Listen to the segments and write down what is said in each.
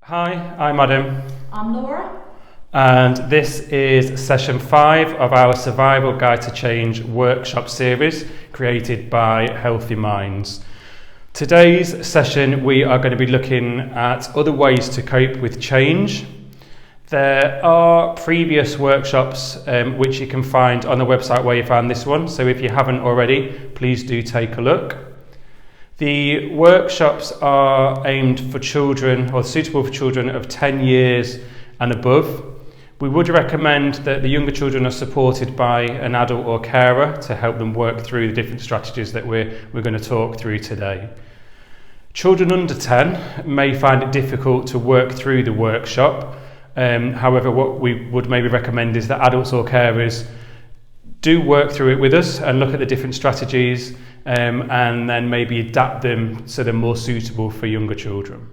Hi, I'm Adam, I'm Laura. and this is session 5 of our Survival Guide to Change workshop series created by Healthy Minds. Today's session we are going to be looking at other ways to cope with change. There are previous workshops which you can find on the website where you found this one, so if you haven't already, please do take a look. The workshops are aimed for children or suitable for children of 10 years and above. We would recommend that the younger children are supported by an adult or carer to help them work through the different strategies that we're going to talk through today. Children under 10 may find it difficult to work through the workshop. However, what we would maybe recommend is that adults or carers do work through it with us and look at the different strategies and then maybe adapt them so they're more suitable for younger children.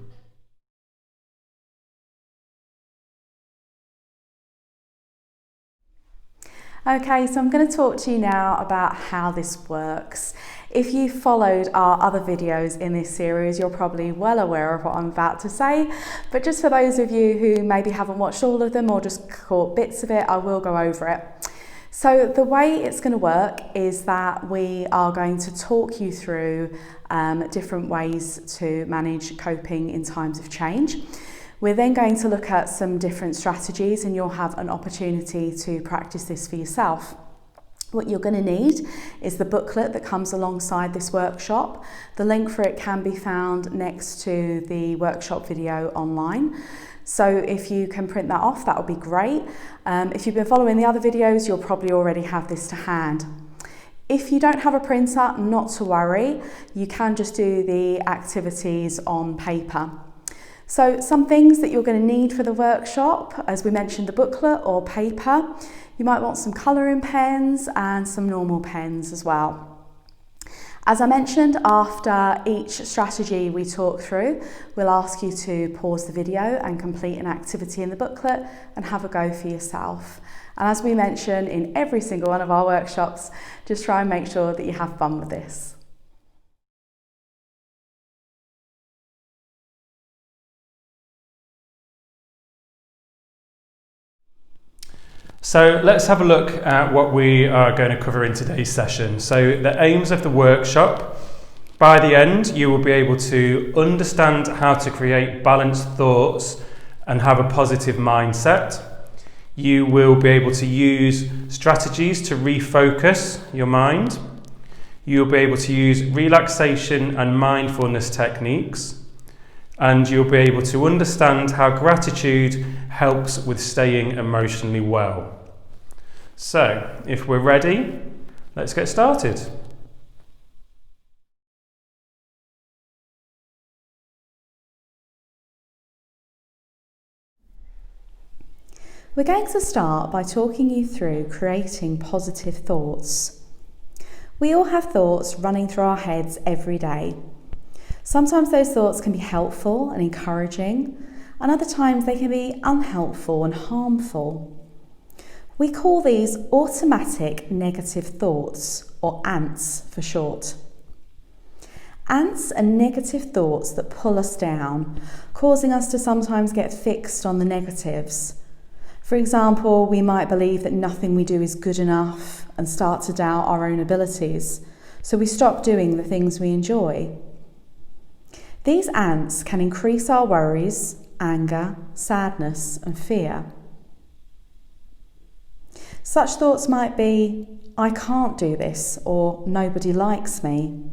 Okay, so I'm going to talk to you now about how this works. If you followed our other videos in this series, you're probably well aware of what I'm about to say, but just for those of you who maybe haven't watched all of them or just caught bits of it, I will go over it. So the way it's going to work is that we are going to talk you through different ways to manage coping in times of change. We're then going to look at some different strategies and you'll have an opportunity to practice this for yourself. What you're going to need is the booklet that comes alongside this workshop. The link for it can be found next to the workshop video online. So if you can print that off, that would be great. If you've been following the other videos, you'll probably already have this to hand. If you don't have a printer, not to worry. You can just do the activities on paper. So some things that you're going to need for the workshop, as we mentioned, the booklet or paper. You might want some colouring pens and some normal pens as well. As I mentioned, after each strategy we talk through, we'll ask you to pause the video and complete an activity in the booklet and have a go for yourself. And as we mention in every single one of our workshops, just try and make sure that you have fun with this. So let's have a look at what we are going to cover in today's session. So the aims of the workshop: by the end you will be able to understand how to create balanced thoughts and have a positive mindset. You will be able to use strategies to refocus your mind. You'll be able to use relaxation and mindfulness techniques. And you'll be able to understand how gratitude helps with staying emotionally well. So, if we're ready, let's get started. We're going to start by talking you through creating positive thoughts. We all have thoughts running through our heads every day. Sometimes those thoughts can be helpful and encouraging, and other times they can be unhelpful and harmful. We call these automatic negative thoughts, or ANTs for short. ANTs are negative thoughts that pull us down, causing us to sometimes get fixed on the negatives. For example, we might believe that nothing we do is good enough and start to doubt our own abilities, so we stop doing the things we enjoy. These ANTs can increase our worries, anger, sadness and fear. Such thoughts might be, I can't do this, or nobody likes me.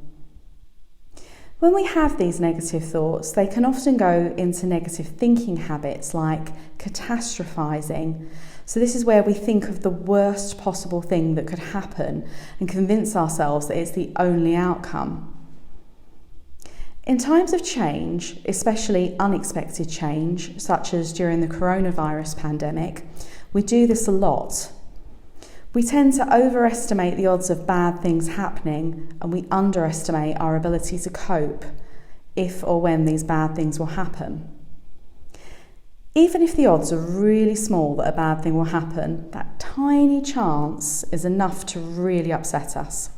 When we have these negative thoughts, they can often go into negative thinking habits like catastrophizing. So this is where we think of the worst possible thing that could happen and convince ourselves that it's the only outcome. In times of change, especially unexpected change, such as during the coronavirus pandemic, we do this a lot. We tend to overestimate the odds of bad things happening, and we underestimate our ability to cope if or when these bad things will happen. Even if the odds are really small that a bad thing will happen, that tiny chance is enough to really upset us.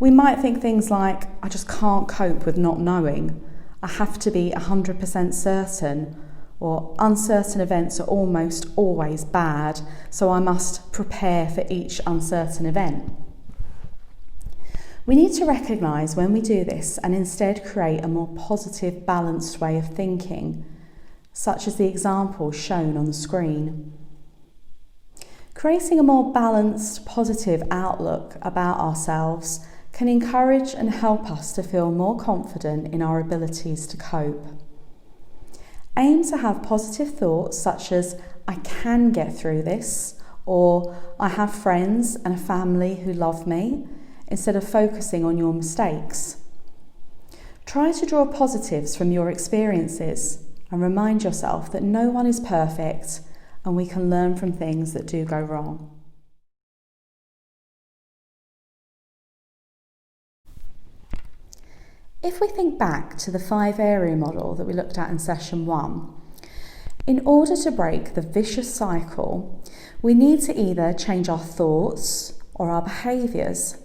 We might think things like, I just can't cope with not knowing. I have to be 100% certain. or uncertain events are almost always bad, so I must prepare for each uncertain event. We need to recognise when we do this and instead create a more positive, balanced way of thinking, such as the example shown on the screen. Creating a more balanced, positive outlook about ourselves can encourage and help us to feel more confident in our abilities to cope. Aim to have positive thoughts such as, I can get through this, or I have friends and a family who love me, instead of focusing on your mistakes. Try to draw positives from your experiences and remind yourself that no one is perfect and we can learn from things that do go wrong. If we think back to the 5-area model that we looked at in session 1, in order to break the vicious cycle, we need to either change our thoughts or our behaviours.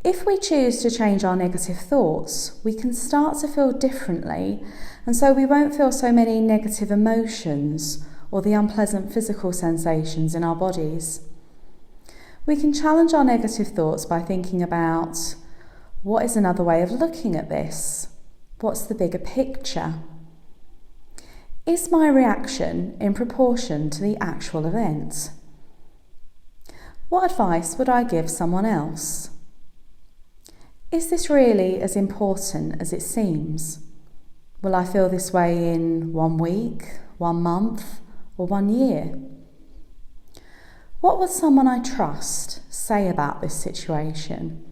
If we choose to change our negative thoughts, we can start to feel differently, and so we won't feel so many negative emotions or the unpleasant physical sensations in our bodies. We can challenge our negative thoughts by thinking about, what is another way of looking at this? What's the bigger picture? Is my reaction in proportion to the actual event? What advice would I give someone else? Is this really as important as it seems? Will I feel this way in 1 week, 1 month, or 1 year? What would someone I trust say about this situation?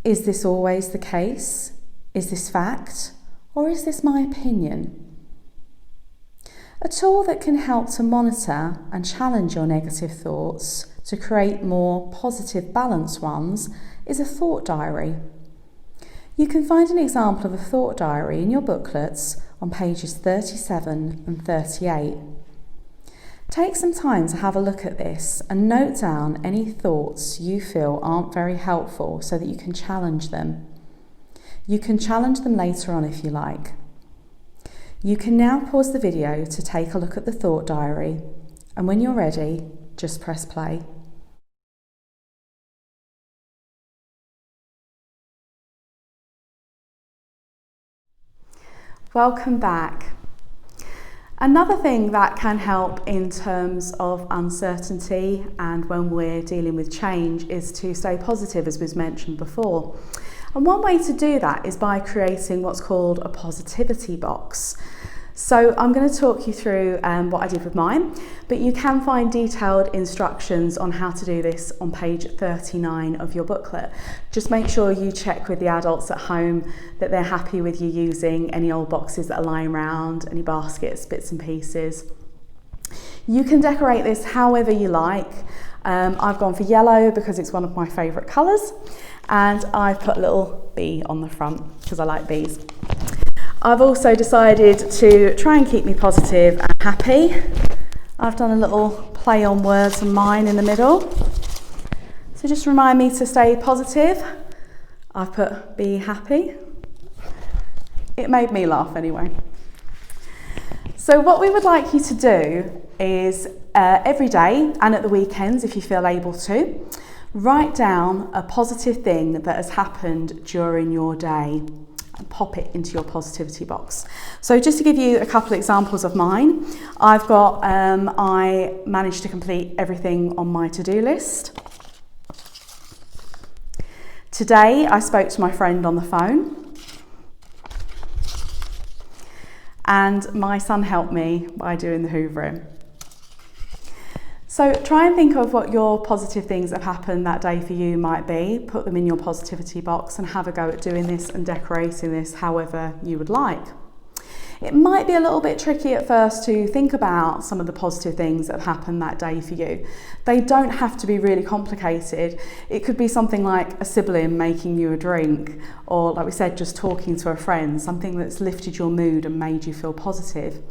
Is this always the case? Is this fact? Or is this my opinion? A tool that can help to monitor and challenge your negative thoughts to create more positive, balanced ones is a thought diary. You can find an example of a thought diary in your booklets on pages 37 and 38. Take some time to have a look at this and note down any thoughts you feel aren't very helpful so that you can challenge them. You can challenge them later on if you like. You can now pause the video to take a look at the thought diary, and when you're ready, just press play. Welcome back. Another thing that can help in terms of uncertainty and when we're dealing with change is to stay positive, as was mentioned before. And one way to do that is by creating what's called a positivity box. So I'm going to talk you through what I did with mine, but you can find detailed instructions on how to do this on page 39 of your booklet. Just make sure you check with the adults at home that they're happy with you using any old boxes that are lying around, any baskets, bits and pieces. You can decorate this however you like. I've gone for yellow because it's one of my favourite colours, and I've put a little bee on the front because I like bees. I've also decided to try and keep me positive and happy. I've done a little play on words of mine in the middle. So just remind me to stay positive. I've put be happy. It made me laugh anyway. So what we would like you to do is every day and at the weekends, if you feel able to, write down a positive thing that has happened during your day and pop it into your positivity box. So just to give you a couple of examples of mine, I've got I managed to complete everything on my to-do list. Today I spoke to my friend on the phone, and my son helped me by doing the hoovering. So try and think of what your positive things that have happened that day for you might be, put them in your positivity box and have a go at doing this and decorating this however you would like. It might be a little bit tricky at first to think about some of the positive things that have happened that day for you. They don't have to be really complicated. It could be something like a sibling making you a drink, or like we said, just talking to a friend, something that's lifted your mood and made you feel positive.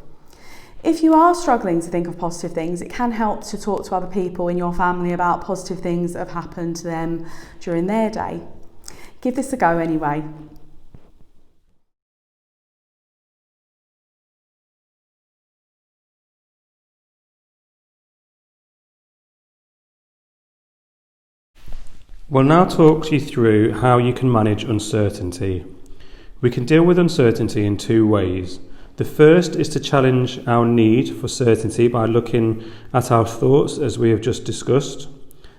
If you are struggling to think of positive things, it can help to talk to other people in your family about positive things that have happened to them during their day. Give this a go anyway. We'll now talk you through how you can manage uncertainty. We can deal with uncertainty in two ways. The first is to challenge our need for certainty by looking at our thoughts, as we have just discussed.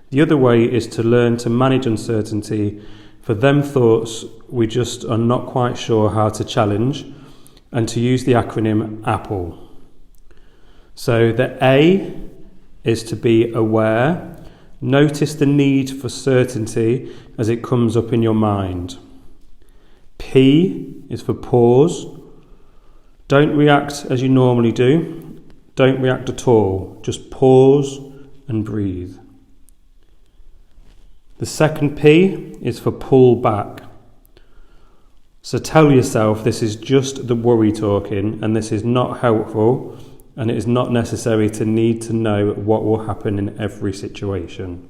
The other way is to learn to manage uncertainty for them thoughts we just are not quite sure how to challenge, and to use the acronym APPLE. So the A is to be aware. Notice the need for certainty as it comes up in your mind. P is for pause. Don't react as you normally do. Don't react at all. Just pause and breathe. The second P is for pull back. So tell yourself this is just the worry talking and this is not helpful, and it is not necessary to need to know what will happen in every situation.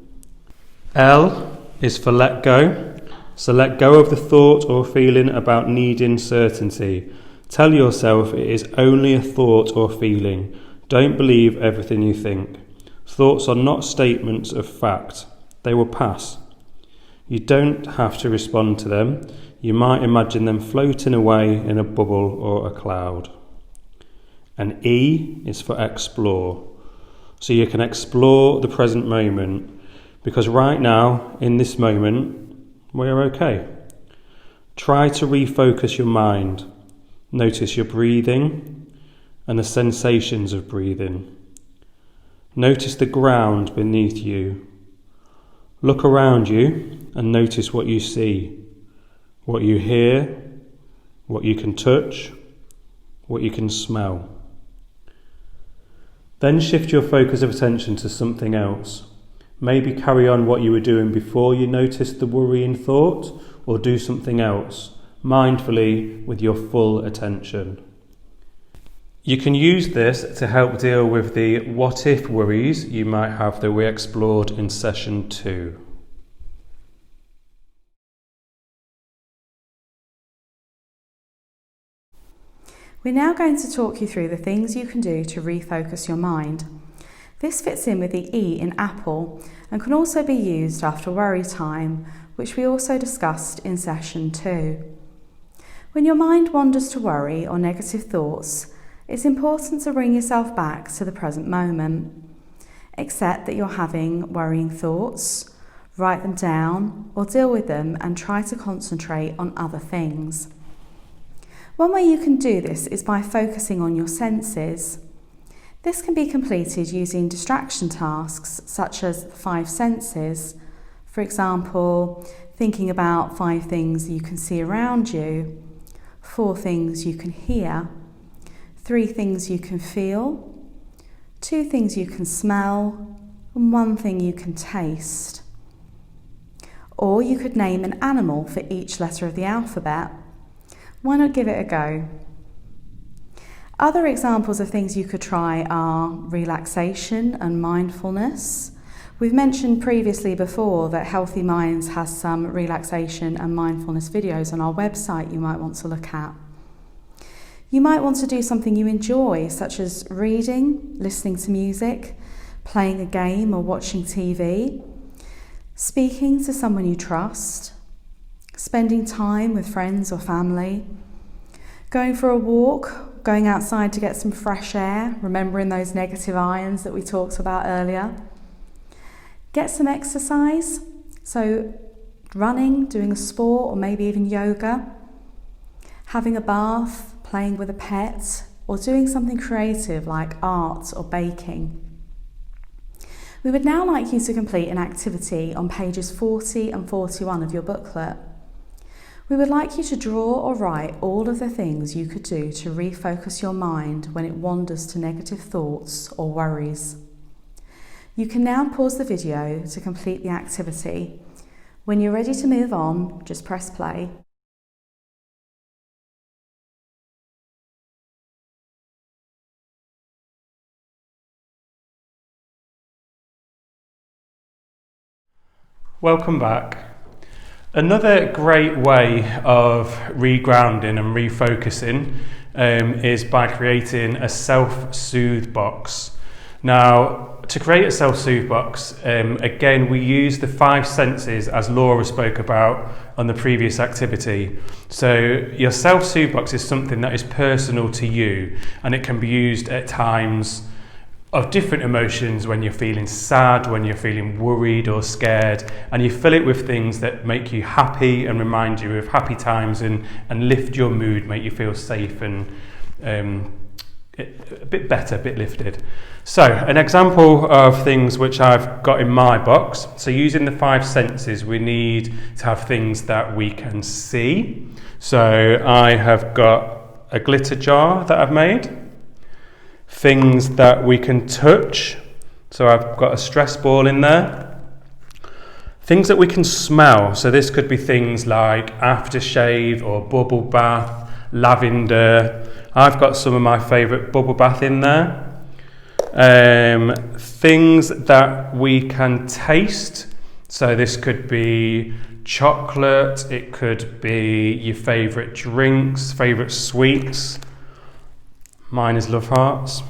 L is for let go. So let go of the thought or feeling about needing certainty. Tell yourself it is only a thought or feeling. Don't believe everything you think. Thoughts are not statements of fact. They will pass. You don't have to respond to them. You might imagine them floating away in a bubble or a cloud. And E is for explore. So you can explore the present moment, because right now, in this moment, we're okay. Try to refocus your mind. Notice your breathing and the sensations of breathing. Notice the ground beneath you. Look around you and notice what you see, what you hear, what you can touch, what you can smell. Then shift your focus of attention to something else. Maybe carry on what you were doing before you noticed the worrying thought, or do something else, mindfully with your full attention. You can use this to help deal with the what if worries you might have that we explored in session 2. We're now going to talk you through the things you can do to refocus your mind. This fits in with the E in APPLE and can also be used after worry time, which we also discussed in session 2. When your mind wanders to worry or negative thoughts, it's important to bring yourself back to the present moment. Accept that you're having worrying thoughts, write them down or deal with them, and try to concentrate on other things. One way you can do this is by focusing on your senses. This can be completed using distraction tasks such as the 5 senses. For example, thinking about 5 things you can see around you, 4 things you can hear, 3 things you can feel, 2 things you can smell, and 1 thing you can taste. Or you could name an animal for each letter of the alphabet. Why not give it a go? Other examples of things you could try are relaxation and mindfulness. We've mentioned previously before that Healthy Minds has some relaxation and mindfulness videos on our website you might want to look at. You might want to do something you enjoy, such as reading, listening to music, playing a game or watching TV, speaking to someone you trust, spending time with friends or family, going for a walk, going outside to get some fresh air, remembering those negative ions that we talked about earlier. Get some exercise, so running, doing a sport, or maybe even yoga, having a bath, playing with a pet, or doing something creative like art or baking. We would now like you to complete an activity on pages 40 and 41 of your booklet. We would like you to draw or write all of the things you could do to refocus your mind when it wanders to negative thoughts or worries. You can now pause the video to complete the activity. When you're ready to move on, just press play. Welcome back. Another great way of regrounding and refocusing is by creating a self-soothe box. Now, to create a self-soothe box, again, we use the 5 senses as Laura spoke about on the previous activity. So your self-soothe box is something that is personal to you, and it can be used at times of different emotions, when you're feeling sad, when you're feeling worried or scared, and you fill it with things that make you happy and remind you of happy times and lift your mood, make you feel safe and a bit better, a bit lifted. So an example of things which I've got in my box. So using the 5 senses, we need to have things that we can see. So I have got a glitter jar that I've made. Things that we can touch. So I've got a stress ball in there. Things that we can smell. So this could be things like aftershave or bubble bath, lavender. I've got some of my favourite bubble bath in there. Things that we can taste. So this could be chocolate, it could be your favourite drinks, favourite sweets. Mine is love hearts.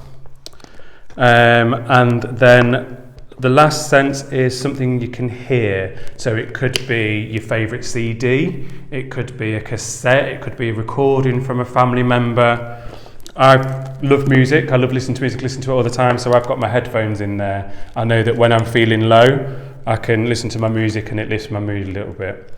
And then the last sense is something you can hear. So it could be your favourite CD, it could be a cassette, it could be a recording from a family member. I love music, I love listening to music, listen to it all the time, so I've got my headphones in there. I know that when I'm feeling low, I can listen to my music and it lifts my mood a little bit.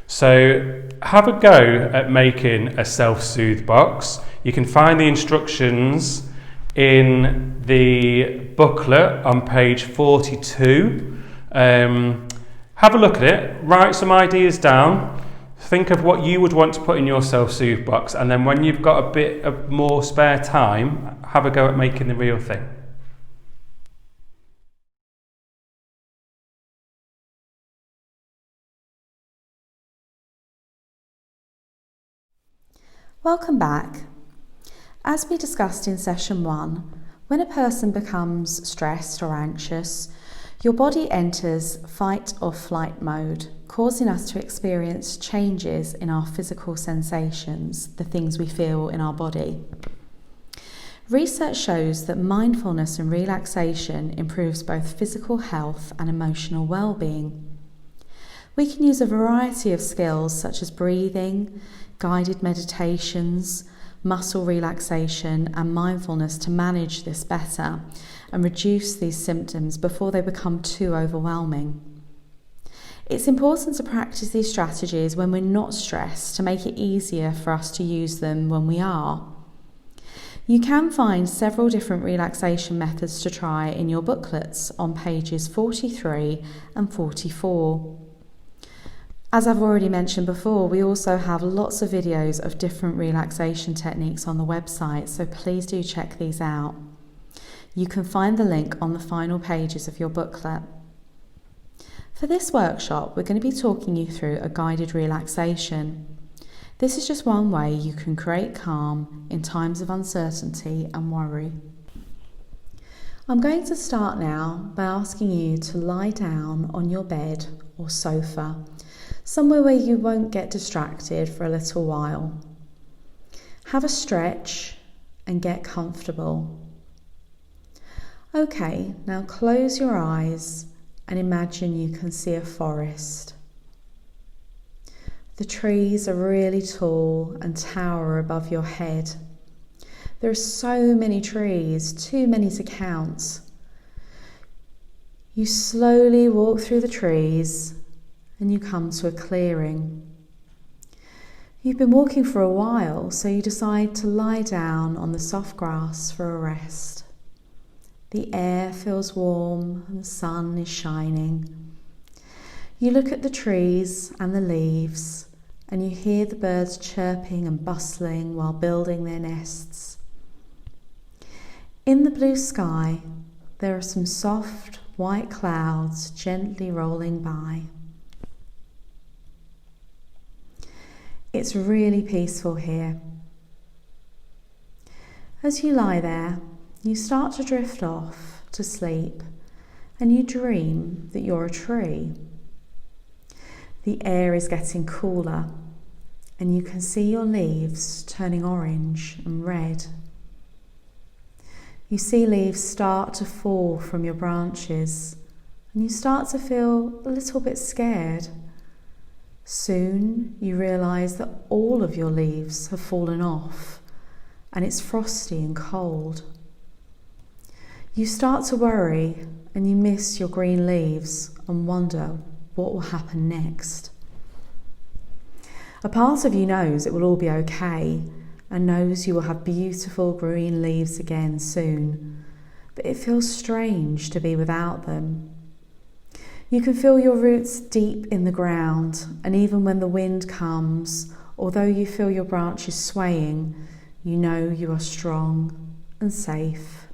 So have a go at making a self-soothe box. You can find the instructions in the booklet on page 42. Have a look at it, write some ideas down, think of what you would want to put in your self-soothe box, and then when you've got a bit of more spare time, have a go at making the real thing. Welcome back. As we discussed in session 1, when a person becomes stressed or anxious, your body enters fight or flight mode, causing us to experience changes in our physical sensations, the things we feel in our body. Research shows that mindfulness and relaxation improves both physical health and emotional well-being. We can use a variety of skills such as breathing, guided meditations, muscle relaxation and mindfulness to manage this better and reduce these symptoms before they become too overwhelming. It's important to practice these strategies when we're not stressed to make it easier for us to use them when we are. You can find several different relaxation methods to try in your booklets on pages 43 and 44. As I've already mentioned before, we also have lots of videos of different relaxation techniques on the website, so please do check these out. You can find the link on the final pages of your booklet. For this workshop, we're going to be talking you through a guided relaxation. This is just one way you can create calm in times of uncertainty and worry. I'm going to start now by asking you to lie down on your bed or sofa, somewhere where you won't get distracted for a little while. Have a stretch and get comfortable. Okay, now close your eyes and imagine you can see a forest. The trees are really tall and tower above your head. There are so many trees, too many to count. You slowly walk through the trees and you come to a clearing. You've been walking for a while, so you decide to lie down on the soft grass for a rest. The air feels warm and the sun is shining. You look at the trees and the leaves and you hear the birds chirping and bustling while building their nests. In the blue sky, there are some soft white clouds gently rolling by. It's really peaceful here. As you lie there, you start to drift off to sleep and you dream that you're a tree. The air is getting cooler and you can see your leaves turning orange and red. You see leaves start to fall from your branches, and you start to feel a little bit scared. Soon you realise that all of your leaves have fallen off, and it's frosty and cold. You start to worry, and you miss your green leaves and wonder what will happen next. A part of you knows it will all be okay, and knows you will have beautiful green leaves again soon, but it feels strange to be without them. You can feel your roots deep in the ground, and even when the wind comes, although you feel your branches swaying, you know you are strong and safe.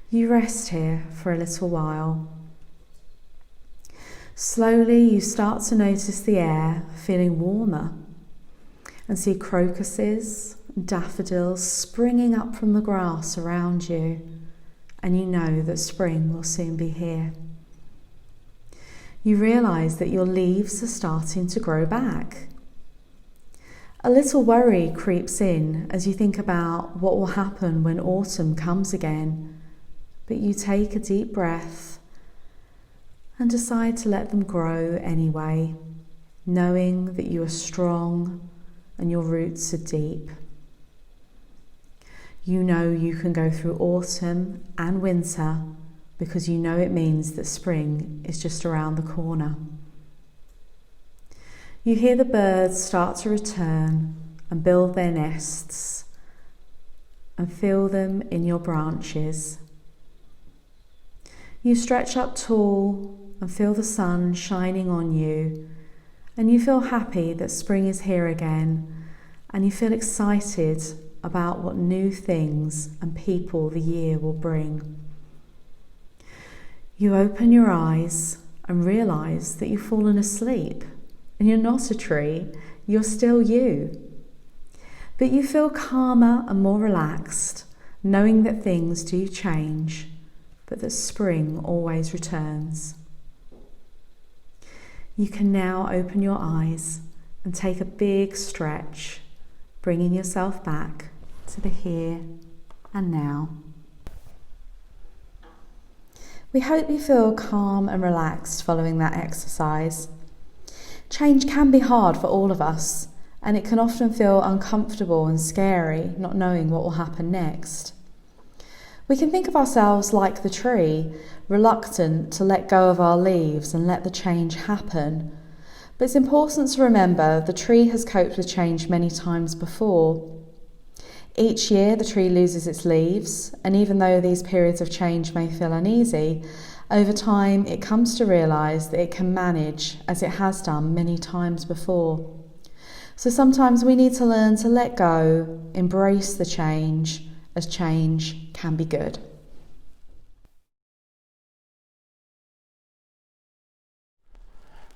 You rest here for a little while. Slowly you start to notice the air feeling warmer, and see crocuses and daffodils springing up from the grass around you, and you know that spring will soon be here. You realise that your leaves are starting to grow back. A little worry creeps in as you think about what will happen when autumn comes again, but you take a deep breath and decide to let them grow anyway, knowing that you are strong and your roots are deep. You know you can go through autumn and winter because you know it means that spring is just around the corner. You hear the birds start to return and build their nests, and feel them in your branches. You stretch up tall and feel the sun shining on you, and you feel happy that spring is here again, and you feel excited about what new things and people the year will bring. You open your eyes and realise that you've fallen asleep, and you're not a tree, you're still you. But you feel calmer and more relaxed, knowing that things do change, but that spring always returns. You can now open your eyes and take a big stretch, bringing yourself back to the here and now. We hope you feel calm and relaxed following that exercise. Change can be hard for all of us, and it can often feel uncomfortable and scary, not knowing what will happen next. We can think of ourselves like the tree, reluctant to let go of our leaves and let the change happen. But it's important to remember the tree has coped with change many times before. Each year the tree loses its leaves, and even though these periods of change may feel uneasy, over time it comes to realise that it can manage, as it has done many times before. So sometimes we need to learn to let go, embrace the change, as change can be good.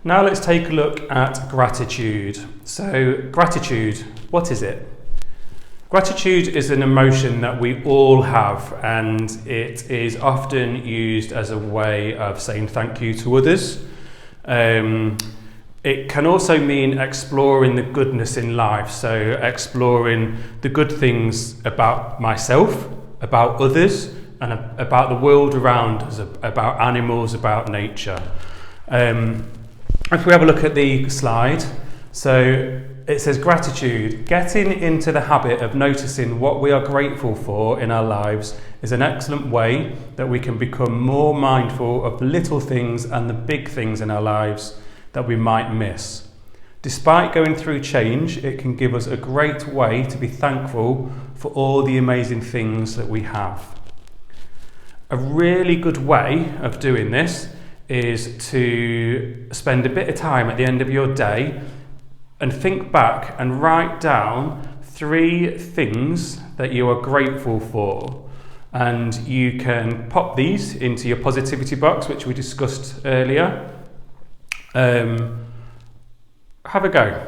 Now let's take a look at gratitude. So gratitude, what is it? Gratitude is an emotion that we all have, and it is often used as a way of saying thank you to others. It can also mean exploring the goodness in life, so exploring the good things about myself, about others, and about the world around us, about animals, about nature. If we have a look at the slide, so it says gratitude. Getting into the habit of noticing what we are grateful for in our lives is an excellent way that we can become more mindful of the little things and the big things in our lives that we might miss. Despite going through change, it can give us a great way to be thankful for all the amazing things that we have. A really good way of doing this is to spend a bit of time at the end of your day and think back and write down 3 things that you are grateful for. And you can pop these into your positivity box, which we discussed earlier. Have a go.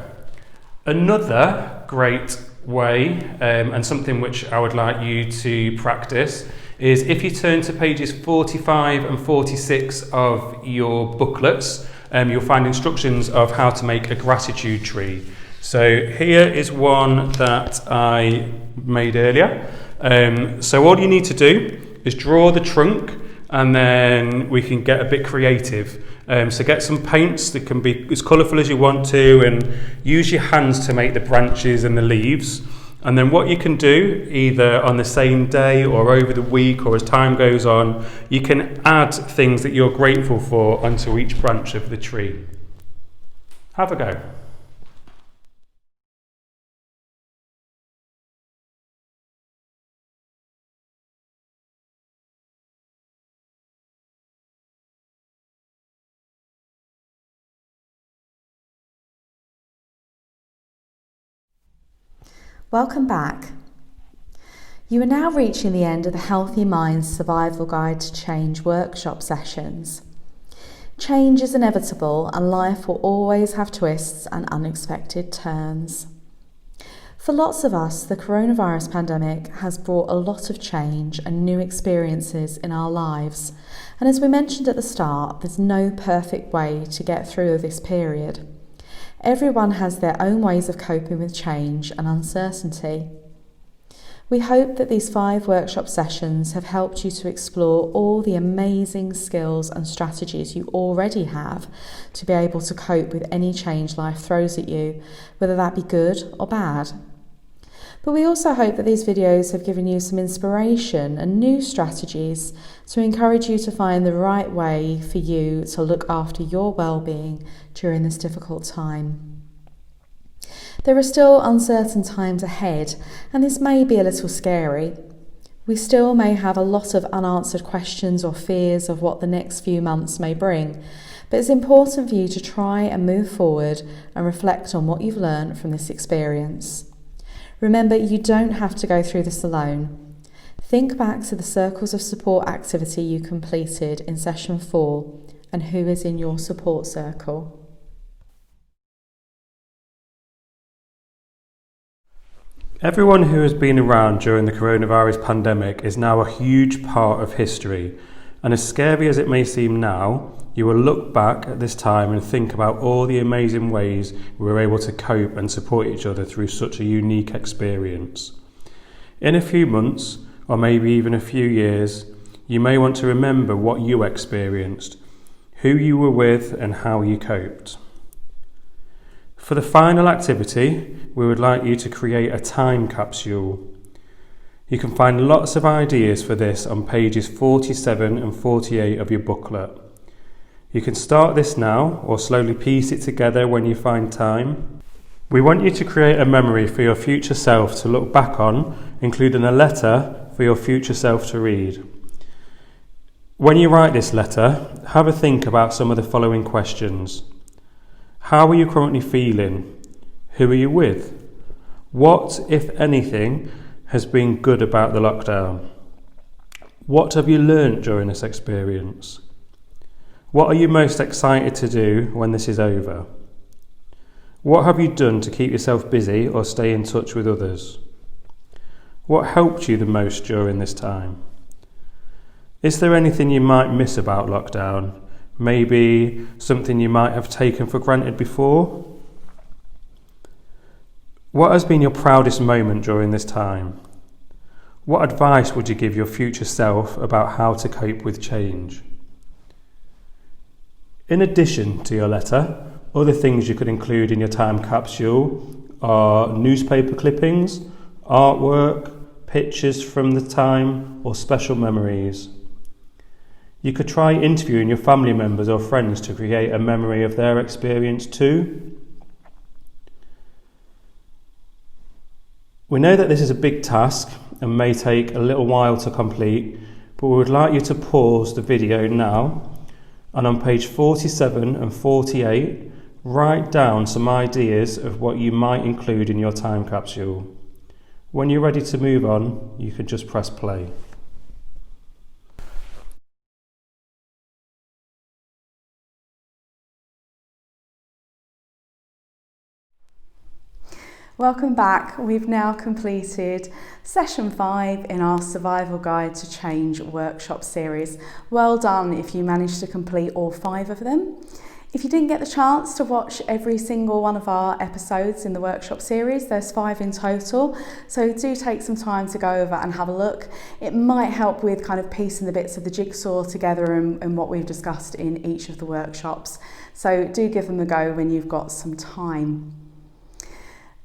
Another great way, and something which I would like you to practice, is if you turn to pages 45 and 46 of your booklets, you'll find instructions of how to make a gratitude tree. So here is one that I made earlier. So all you need to do is draw the trunk, and then we can get a bit creative. So get some paints that can be as colourful as you want to, and use your hands to make the branches and the leaves. And then what you can do, either on the same day or over the week or as time goes on, you can add things that you're grateful for onto each branch of the tree. Have a go. Welcome back. You are now reaching the end of the Healthy Minds Survival Guide to Change workshop sessions. Change is inevitable and life will always have twists and unexpected turns. For lots of us, the coronavirus pandemic has brought a lot of change and new experiences in our lives. And as we mentioned at the start, there's no perfect way to get through this period. Everyone has their own ways of coping with change and uncertainty. We hope that these 5 workshop sessions have helped you to explore all the amazing skills and strategies you already have to be able to cope with any change life throws at you, whether that be good or bad. But we also hope that these videos have given you some inspiration and new strategies to encourage you to find the right way for you to look after your well-being during this difficult time. There are still uncertain times ahead, and this may be a little scary. We still may have a lot of unanswered questions or fears of what the next few months may bring, but it's important for you to try and move forward and reflect on what you've learned from this experience. Remember, you don't have to go through this alone. Think back to the circles of support activity you completed in session 4 and who is in your support circle. Everyone who has been around during the coronavirus pandemic is now a huge part of history, and as scary as it may seem now, you will look back at this time and think about all the amazing ways we were able to cope and support each other through such a unique experience. In a few months, or maybe even a few years, you may want to remember what you experienced, who you were with, and how you coped. For the final activity, we would like you to create a time capsule. You can find lots of ideas for this on pages 47 and 48 of your booklet. You can start this now or slowly piece it together when you find time. We want you to create a memory for your future self to look back on, including a letter for your future self to read. When you write this letter, have a think about some of the following questions. How are you currently feeling? Who are you with? What, if anything, has been good about the lockdown? What have you learnt during this experience? What are you most excited to do when this is over? What have you done to keep yourself busy or stay in touch with others? What helped you the most during this time? Is there anything you might miss about lockdown? Maybe something you might have taken for granted before? What has been your proudest moment during this time? What advice would you give your future self about how to cope with change? In addition to your letter, other things you could include in your time capsule are newspaper clippings, artwork, pictures from the time, or special memories. You could try interviewing your family members or friends to create a memory of their experience too. We know that this is a big task and may take a little while to complete, but we would like you to pause the video now and on page 47 and 48, write down some ideas of what you might include in your time capsule. When you're ready to move on, you can just press play. Welcome back. We've now completed session 5 in our Survival Guide to Change workshop series. Well done if you managed to complete all 5 of them. If you didn't get the chance to watch every single one of our episodes in the workshop series, there's 5 in total, so do take some time to go over and have a look. It might help with kind of piecing the bits of the jigsaw together and what we've discussed in each of the workshops. So do give them a go when you've got some time.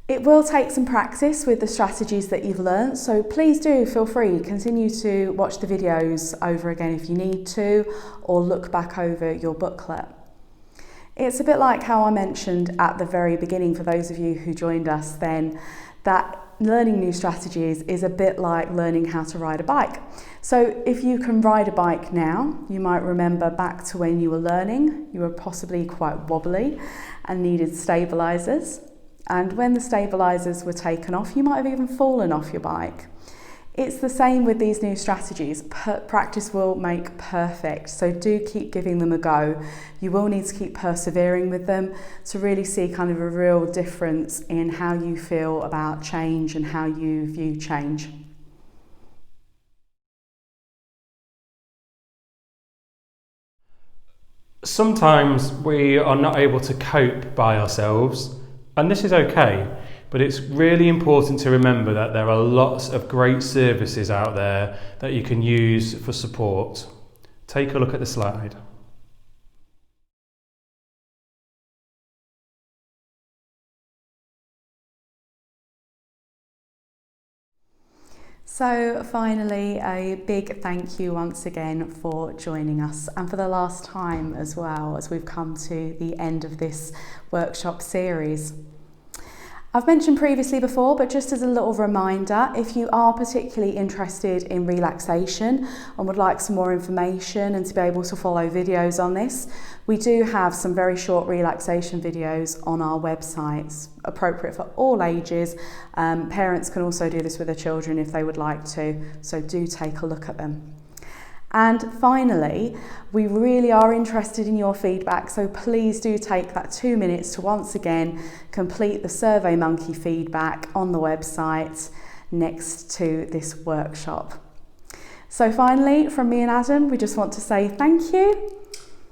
It will take some practice with the strategies that you've learned, so please do feel free, continue to watch the videos over again if you need to, or look back over your booklet. It's a bit like how I mentioned at the very beginning for those of you who joined us then, that learning new strategies is a bit like learning how to ride a bike. So if you can ride a bike now, you might remember back to when you were learning, you were possibly quite wobbly and needed stabilizers. And when the stabilizers were taken off, you might have even fallen off your bike. It's the same with these new strategies. Practice will make perfect, so do keep giving them a go. You will need to keep persevering with them to really see kind of a real difference in how you feel about change and how you view change. Sometimes we are not able to cope by ourselves, and this is okay. But it's really important to remember that there are lots of great services out there that you can use for support. Take a look at the slide. So finally, a big thank you once again for joining us, and for the last time as well, as we've come to the end of this workshop series. I've mentioned previously before, but just as a little reminder, if you are particularly interested in relaxation and would like some more information and to be able to follow videos on this, we do have some very short relaxation videos on our websites, appropriate for all ages. Parents can also do this with their children if they would like to, so do take a look at them. And finally, we really are interested in your feedback, so please do take that 2 minutes to once again complete the SurveyMonkey feedback on the website next to this workshop. So finally, from me and Adam, we just want to say thank you.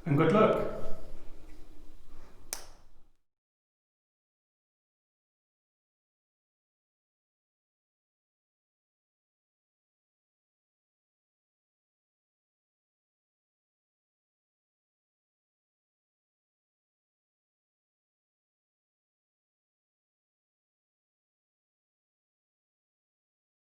And good luck.